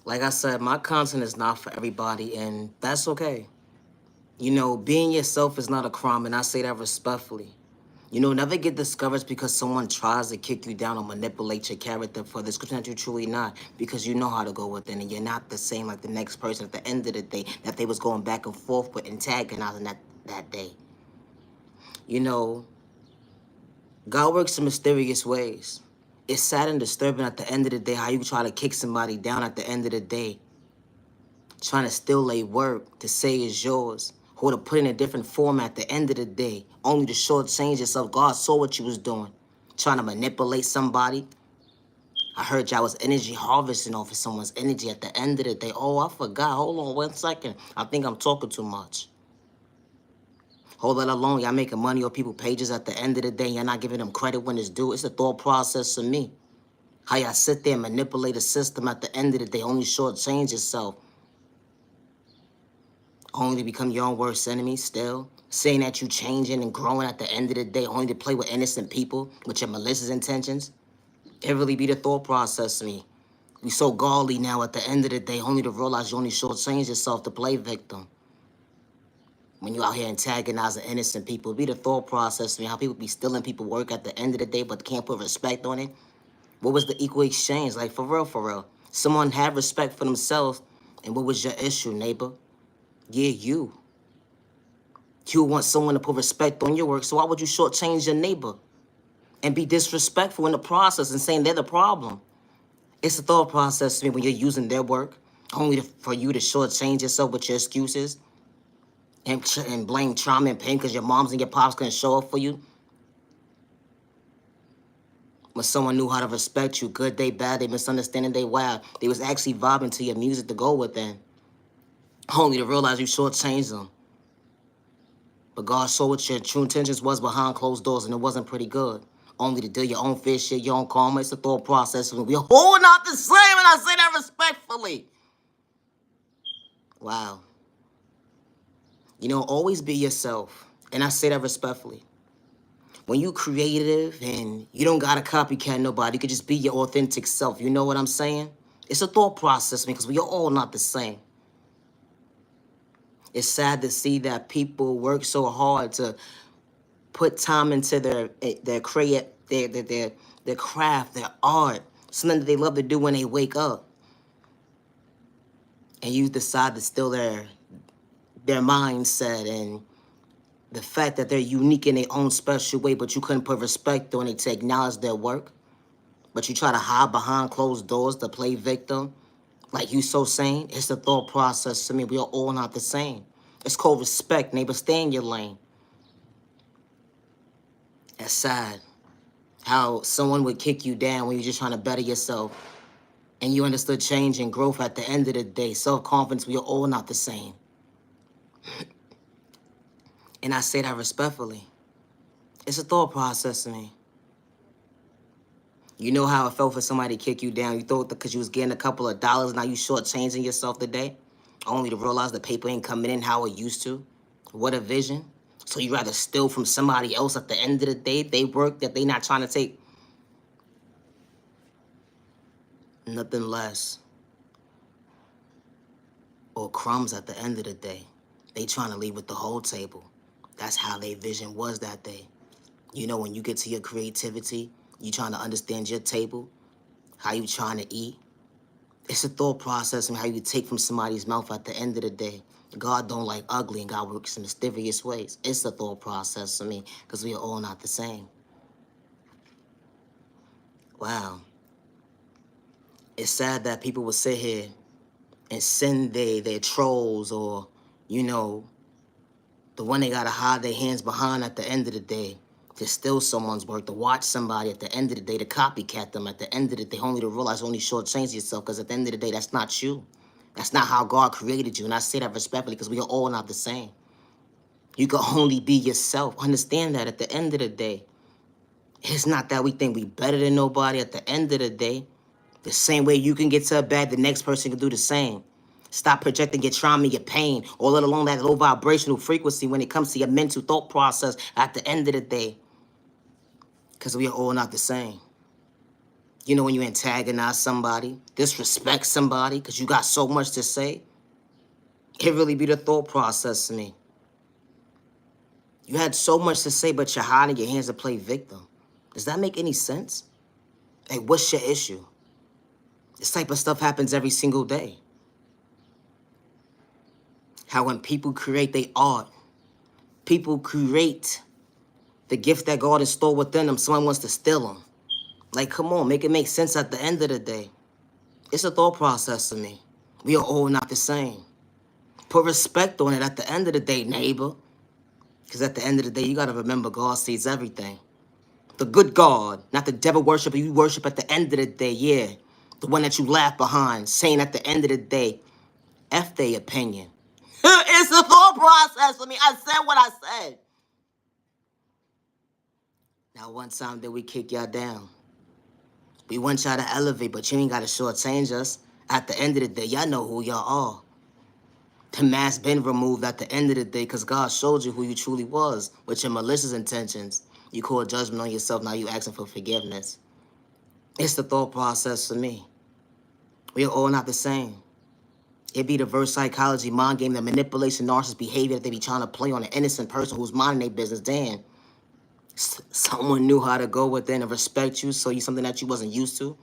Like I said, my content is not for everybody, and that's okay. Being yourself is not a crime, and I say that respectfully. Never get discouraged because someone tries to kick you down or manipulate your character for the description that you're truly not, because you know how to go within, and you're not the same like the next person at the end of the day that they was going back and forth with, antagonizing that day. You know, God works in mysterious ways. It's sad and disturbing at the end of the day how you try to kick somebody down at the end of the day, trying to steal their work to say it's yours, or to put in a different form at the end of the day, only to shortchange yourself. God saw what you was doing, trying to manipulate somebody. I heard y'all was energy harvesting off of someone's energy at the end of the day. Oh, I forgot. Hold on 1 second. I think I'm talking too much. Hold that alone. Y'all making money on people's pages at the end of the day. Y'all not giving them credit when it's due. It's a thought process to me. How y'all sit there and manipulate a system at the end of the day, only shortchange yourself, only to become your own worst enemy still. Saying that you changing and growing at the end of the day, only to play with innocent people with your malicious intentions. It really be the thought process to me. We so gaudy now at the end of the day, only to realize you only shortchange yourself to play victim. When you out here antagonizing innocent people, it be the thought process to me, how people be stealing people work at the end of the day, but can't put respect on it. What was the equal exchange? Like, for real, for real. Someone had respect for themselves, and what was your issue, neighbor? Yeah, you. You want someone to put respect on your work, so why would you shortchange your neighbor and be disrespectful in the process and saying they're the problem? It's a thought process to me when you're using their work, only for you to shortchange yourself with your excuses and blame trauma and pain because your moms and your pops couldn't show up for you. When someone knew how to respect you, good day, bad day, misunderstanding day, wow, they was actually vibing to your music to go within, only to realize you shortchanged them. But God saw what your true intentions was behind closed doors, and it wasn't pretty good. Only to do your own fair shit, your own karma. It's a thought process. We're all not the same, and I say that respectfully. Wow. Always be yourself, and I say that respectfully. When you creative and you don't gotta copycat nobody, you could just be your authentic self. You know what I'm saying? It's a thought process because we are all not the same. It's sad to see that people work so hard to put time into their craft, their art, something that they love to do when they wake up, and you decide to steal their mindset and the fact that they're unique in their own special way, but you couldn't put respect on it to acknowledge their work, but you try to hide behind closed doors to play victim, like you so sane. It's the thought process to me. We are all not the same. It's called respect, neighbor. Stay in your lane. That's sad. How someone would kick you down when you're just trying to better yourself, and you understood change and growth at the end of the day. Self-confidence, we are all not the same. And I say that respectfully. It's a thought process to me. You know how it felt for somebody to kick you down. You thought because you was getting a couple of dollars, now you shortchanging yourself today, only to realize the paper ain't coming in how it used to. What a vision. So you rather steal from somebody else at the end of the day, they work that they not trying to take nothing less or crumbs at the end of the day. They trying to leave with the whole table. That's how their vision was that day. When you get to your creativity, you trying to understand your table, how you trying to eat. It's a thought process and how you take from somebody's mouth at the end of the day. God don't like ugly, and God works in mysterious ways. It's a thought process to me because we are all not the same. Wow. It's sad that people will sit here and send their trolls or, the one they gotta hide their hands behind at the end of the day to steal someone's work, to watch somebody at the end of the day, to copycat them at the end of the day, only to realize only shortchange yourself because at the end of the day, that's not you. That's not how God created you. And I say that respectfully because we are all not the same. You can only be yourself. Understand that at the end of the day. It's not that we think we better than nobody. At the end of the day, the same way you can get to a bed, the next person can do the same. Stop projecting your trauma, your pain, or let alone that low vibrational frequency when it comes to your mental thought process at the end of the day. Because we are all not the same. You know, when you antagonize somebody, disrespect somebody because you got so much to say, it really be the thought process to me. You had so much to say, but you're hiding your hands to play victim. Does that make any sense? Like, what's your issue? This type of stuff happens every single day. How when people create their art, people create the gift that God has stored within them, someone wants to steal them. Like, come on, make it make sense at the end of the day. It's a thought process to me. We are all not the same. Put respect on it at the end of the day, neighbor. Because at the end of the day, you got to remember God sees everything. The good God, not the devil worshiper you worship at the end of the day, yeah. The one that you laugh behind, saying at the end of the day, F their opinion. It's a thought process for me. I said what I said. Now, one time that we kick y'all down. We want y'all to elevate, but you ain't got to shortchange us. At the end of the day, y'all know who y'all are. The mask been removed at the end of the day because God showed you who you truly was with your malicious intentions. You call judgment on yourself, now you asking for forgiveness. It's the thought process for me. We are all not the same. It be the reverse psychology, mind game, the manipulation, narcissist behavior that they be trying to play on an innocent person who's minding their business. Damn, someone knew how to go within and respect you, so you something that you wasn't used to.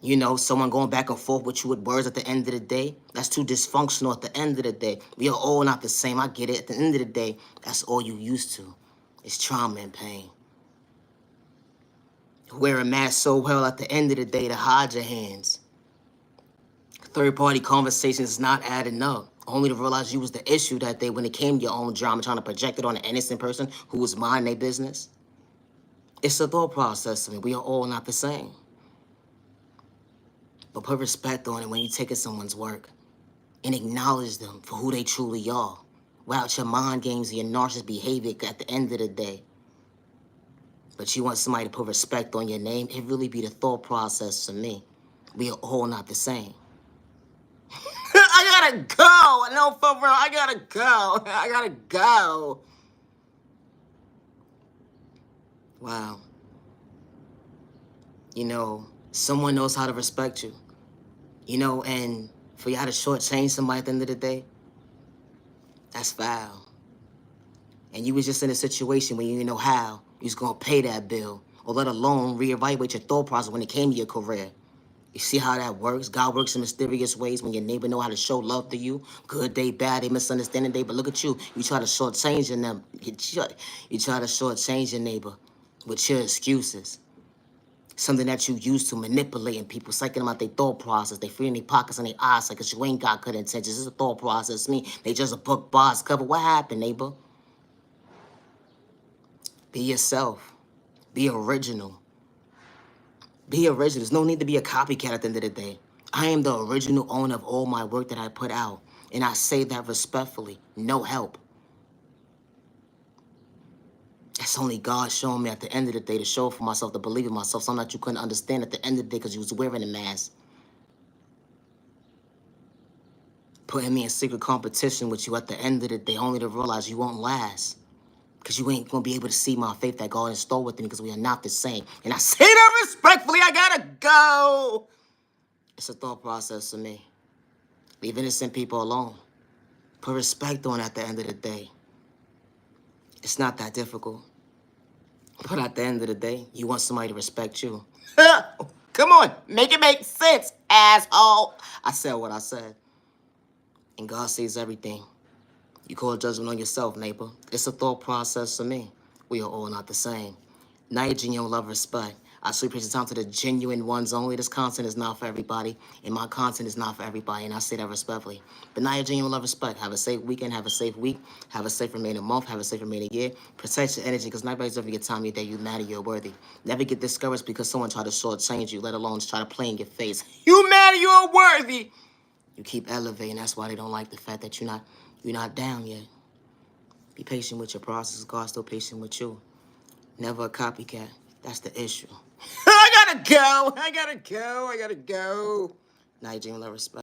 You know, someone going back and forth with you with words at the end of the day. That's too dysfunctional at the end of the day. We are all not the same. I get it. At the end of the day, that's all you used to. It's trauma and pain. Wear a mask so well at the end of the day to hide your hands. Third-party conversations is not adding up. Only to realize you was the issue that day when it came to your own drama, trying to project it on an innocent person who was minding their business. It's a thought process. I mean, we are all not the same. But put respect on it when you take in someone's work and acknowledge them for who they truly are, without your mind games and your narcissist behavior at the end of the day. But you want somebody to put respect on your name, it really be the thought process for me. We are all not the same. I gotta go. No, for real, I gotta go. I gotta go. Wow. You know, someone knows how to respect you. You know, and for y'all to shortchange somebody at the end of the day, that's foul. And you was just in a situation where you didn't know how you was gonna pay that bill, or let alone reevaluate your thought process when it came to your career. You see how that works? God works in mysterious ways when your neighbor know how to show love to you. Good day, bad day, misunderstanding day. But look at you. You try to shortchange your neighbor. You try to shortchange your neighbor with your excuses. Something that you use to manipulating people, psyching them out their thought process. They feeling their pockets and their eyes because you ain't got good intentions. It's a thought process. Me, they just a book boss cover. What happened, neighbor? Be yourself. Be original. Be original. There's no need to be a copycat at the end of the day. I am the original owner of all my work that I put out. And I say that respectfully. No help. That's only God showing me at the end of the day to show for myself, to believe in myself, something that you couldn't understand at the end of the day because you was wearing a mask. Putting me in secret competition with you at the end of the day, only to realize you won't last. Because you ain't going to be able to see my faith that God installed within me because we are not the same. And I say that respectfully, I gotta go. It's a thought process for me. Leave innocent people alone. Put respect on at the end of the day. It's not that difficult. But at the end of the day, you want somebody to respect you. Come on, make it make sense, asshole. I said what I said. And God sees everything. You call judgment on yourself, neighbor. It's a thought process for me. We are all not the same. Now your genuine love, respect. I show appreciate time to the genuine ones only. This content is not for everybody, and my content is not for everybody, and I say that respectfully. But now your genuine love, respect. Have a safe weekend, have a safe week, have a safe remaining month, have a safe remaining year. Protect your energy, because nobody's ever get time of your day you matter, you're worthy. Never get discouraged because someone tried to shortchange you, let alone try to play in your face. You matter, you're worthy. You keep elevating. That's why they don't like the fact that you're not down yet. Be patient with your process. God's still patient with you. Never a copycat. That's the issue. I gotta go. I gotta go. Now, you genuine love, respect.